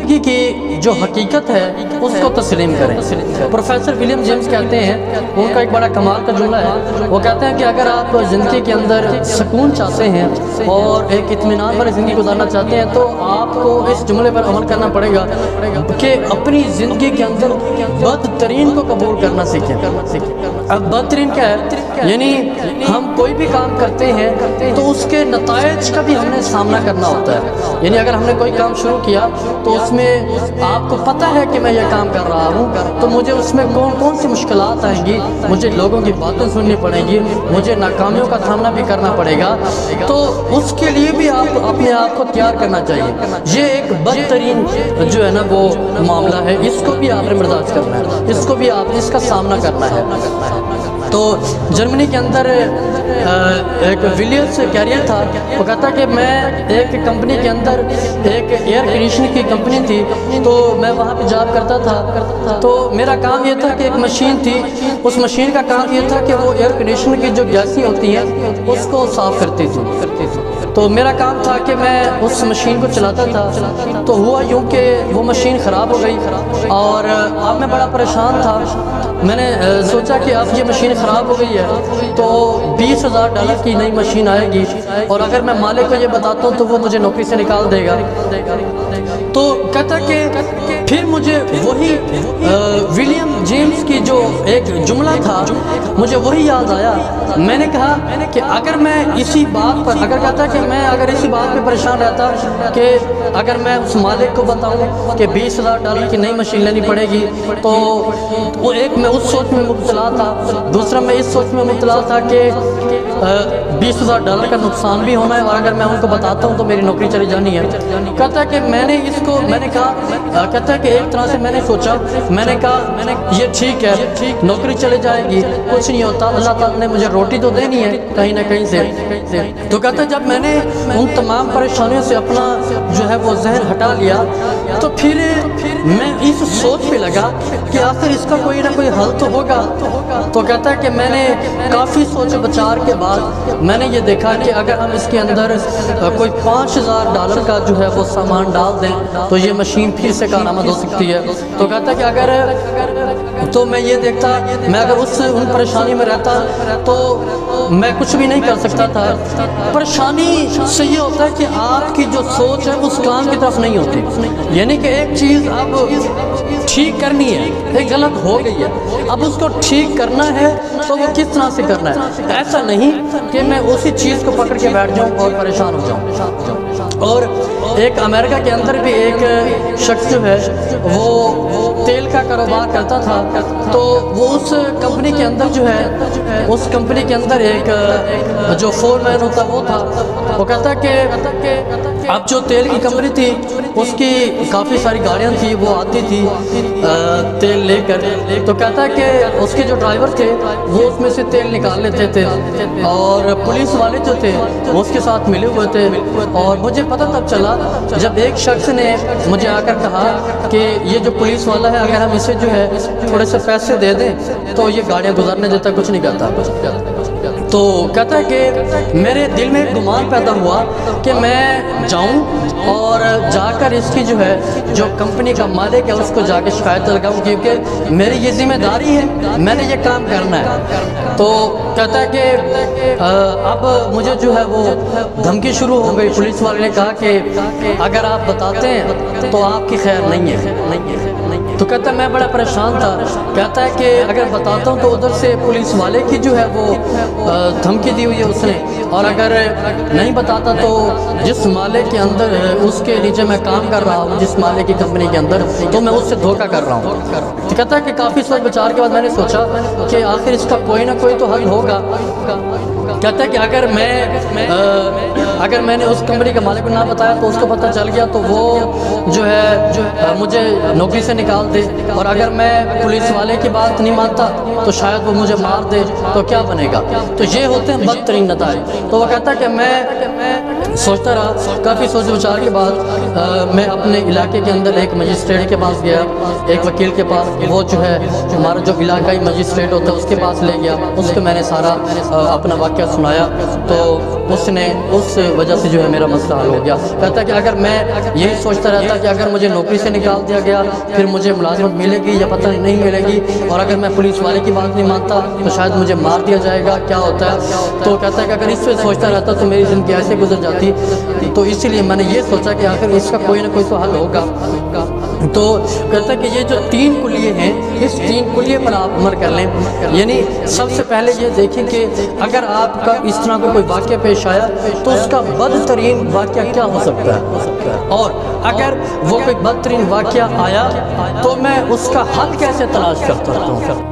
زندگی کی جو حقیقت ہے اس کو تسلیم کریں۔ پروفیسر ولیم جیمز کہتے ہیں، ان کا ایک بڑا کمال کا جملہ ہے، وہ کہتے ہیں کہ اگر آپ زندگی کے اندر سکون چاہتے ہیں اور ایک اطمینان والی زندگی گزارنا چاہتے ہیں تو آپ کو اس جملے پر عمل کرنا پڑے گا کہ اپنی زندگی کے اندر بدترین کو قبول کرنا سیکھیں۔ اب بدترین کیا ہے؟ یعنی ہم کوئی بھی کام کرتے ہیں تو اس کے نتائج کا بھی ہم نے سامنا کرنا ہوتا ہے۔ یعنی اگر ہم نے کوئی کام شروع کیا تو اس میں آپ کو پتہ ہے کہ میں یہ کام کر رہا ہوں تو مجھے اس میں کون سی مشکلات آئیں گی، مجھے لوگوں کی باتیں سننی پڑیں گی، مجھے ناکامیوں کا سامنا بھی کرنا پڑے گا، تو اس کے لیے بھی آپ اپنے آپ کو تیار کرنا چاہیے۔ یہ ایک بدترین جو ہے نا وہ معاملہ ہے، اس کو بھی آپ نے برداشت کرنا ہے، اس کو بھی آپ اس کا سامنا کرنا ہے۔ تو جرمنی کے اندر ایک ولیمز کیریئر تھا، وہ کہتا کہ میں ایک کمپنی کے اندر ایک ایئر کنڈیشننگ کی کمپنی تھی تو میں وہاں پہ جاب کرتا تھا، تو میرا کام یہ تھا کہ ایک مشین تھی، اس مشین کا کام یہ تھا کہ وہ ایئر کنڈیشنر کی جو گیسیں ہوتی ہیں اس کو صاف کرتی تھی۔ تو میرا کام تھا کہ میں اس مشین کو چلاتا تھا، تو ہوا یوں کہ وہ مشین خراب ہو گئی اور اب میں بڑا پریشان تھا۔ میں نے سوچا کہ اب یہ مشین خراب ہو گئی ہے تو $20,000 کی نئی مشین آئے گی اور اگر میں مالک کو یہ بتاتا ہوں تو وہ مجھے نوکری سے نکال دے گا۔ تو کہتا کہ پھر مجھے وہی ولیم جیمز کی جو ایک جملہ تھا مجھے وہی یاد آیا۔ میں نے کہا کہ اگر میں اسی بات پر کہتا کہ میں اگر اسی بات پہ پریشان رہتا کہ اگر میں اس مالک کو بتاؤں کہ $20,000 کی نئی مشین لینی پڑے گی تو وہ ایک میں اس سوچ میں مبتلا تھا، دوسرا میں اس سوچ میں مبتلا تھا کہ $20,000 کا نقصان بھی ہونا ہے اور اگر میں ان کو بتاتا ہوں تو میری نوکری چلی جانی ہے۔ کہتا کہ میں نے کہا کہتا کہ ایک طرح سے میں نے سوچا، میں نے کہا یہ ٹھیک ہے، نوکری چلے جائے گی، کچھ نہیں ہوتا، اللہ تعالیٰ نے مجھے روٹی تو دینی ہے کہیں نہ کہیں سے۔ تو کہتا جب میں نے ان تمام پریشانیوں سے اپنا جو ہے وہ ذہن ہٹا لیا تو پھر میں اس سوچ پہ لگا کہ آخر اس کا کوئی نہ کوئی حل تو ہوگا۔ تو کہتا ہے کہ میں نے کافی سوچ بچار کے بعد میں نے یہ دیکھا کہ اگر ہم اس کے اندر کوئی $5,000 کا جو ہے وہ سامان ڈال دیں تو یہ مشین پھر سے کارآمد ہو سکتی ہے۔ تو کہتا ہے کہ اگر تو میں یہ دیکھتا میں اگر ان پریشانی میں رہتا تو میں کچھ بھی نہیں کر سکتا تھا۔ پریشانی سے یہ ہوتا ہے کہ آپ کی جو سوچ ہے اس کام کی طرف نہیں ہوتی، یعنی کہ ایک چیز اب ٹھیک کرنی ہے، ایک غلط ہو گئی ہے، اب اس کو ٹھیک کرنا ہے تو وہ کس طرح سے کرنا ہے، ایسا نہیں کہ میں اسی چیز کو پکڑ کے بیٹھ جاؤں اور پریشان ہو جاؤں۔ اور ایک امریکہ کے اندر بھی ایک شخص جو ہے وہ تیل کا کاروبار کرتا تھا، تو وہ اس کمپنی کے اندر جو ہے اس کمپنی کے اندر ایک جو فور مین ہوتا وہ تھا، وہ کہتا کہ اب جو تیل کی کمپنی تھی اس کی کافی ساری گاڑیاں تھی، وہ آتی تھی تیل لے کر، تو کہتا ہے کہ اس کے جو ڈرائیور تھے وہ اس میں سے تیل نکال لیتے تھے اور پولیس والے جو تھے وہ اس کے ساتھ ملے ہوئے تھے، اور مجھے پتہ تب چلا جب ایک شخص نے مجھے آ کر کہا کہ یہ جو پولیس والا ہے اگر ہم اسے جو ہے تھوڑے سے پیسے دے دیں تو یہ گاڑیاں گزارنے دیتا، کچھ نہیں کرتا۔ تو کہتا ہے کہ میرے دل میں ایک گمان پیدا ہوا کہ میں جاؤں اور جا کر اس کی جو ہے جو کمپنی کا مالک ہے اس کو جا کے شکایت لگاؤں، کیونکہ میری یہ ذمہ داری ہے، میں نے یہ کام کرنا ہے۔ تو کہتا ہے کہ اب مجھے جو ہے وہ دھمکی شروع ہو گئی، پولیس والے نے کہا کہ اگر آپ بتاتے ہیں تو آپ کی خیر نہیں ہے۔ تو کہتا ہے میں بڑا پریشان تھا، کہتا ہے کہ اگر بتاتا ہوں تو ادھر سے پولیس والے کی جو ہے وہ دھمکی دی ہوئی ہے اس نے، اور اگر نہیں بتاتا تو جس مالے کے اندر اس کے نیچے میں کام کر رہا ہوں، جس مالے کی کمپنی کے اندر، تو میں اس سے دھوکہ کر رہا ہوں۔ تو کہتا ہے کہ کافی سوچ بچار کے بعد میں نے سوچا کہ آخر اس کا کوئی نہ کوئی تو حل ہوگا۔ کہتا ہے کہ اگر میں نے اس کمپنی کے مالک کو نہ بتایا تو اس کو پتہ چل گیا تو وہ جو ہے مجھے نوکری سے نکال دے، اور اگر میں پولیس والے کی بات نہیں مانتا تو شاید وہ مجھے مار دے، تو کیا بنے گا؟ تو یہ ہوتے ہیں بدترین نتائج۔ تو وہ کہتا ہے کہ میں سوچتا رہا، کافی سوچ وچار کے بعد میں اپنے علاقے کے اندر ایک مجسٹریٹ کے پاس گیا، ایک وکیل کے پاس، وہ جو ہے ہمارا جو علاقائی مجسٹریٹ ہوتا ہے اس کے پاس لے گیا، اس کو میں نے سارا اپنا واقعہ سنایا۔ تو اس نے اس وجہ سے جو ہے میرا مسئلہ حل ہو گیا۔ کہتا ہے کہ اگر میں یہی سوچتا رہتا کہ اگر مجھے نوکری سے نکال دیا گیا پھر مجھے ملازمت ملے گی یا پتہ نہیں ملے گی، اور اگر میں پولیس والے کی بات نہیں مانتا تو شاید مجھے مار دیا جائے گا، کیا ہوتا ہے۔ تو کہتا ہے کہ اگر اس سے سوچتا رہتا تو میری زندگی ایسے گزر جاتی، تو اسی لیے میں نے یہ سوچا کہ آخر اس کا کوئی نہ کوئی تو حل ہوگا۔ تو کہتا ہے کہ یہ جو 3 کلیے ہیں، اس 3 کلیے پر آپ عمل کر لیں۔ یعنی سب سے پہلے یہ دیکھیں کہ اگر آپ کا اس طرح کا کوئی واقعہ پیش آیا تو اس کا بدترین واقعہ کیا ہو سکتا ہے، اور اگر وہ کوئی بدترین واقعہ آیا تو میں اس کا حل کیسے تلاش کرتا ہوں۔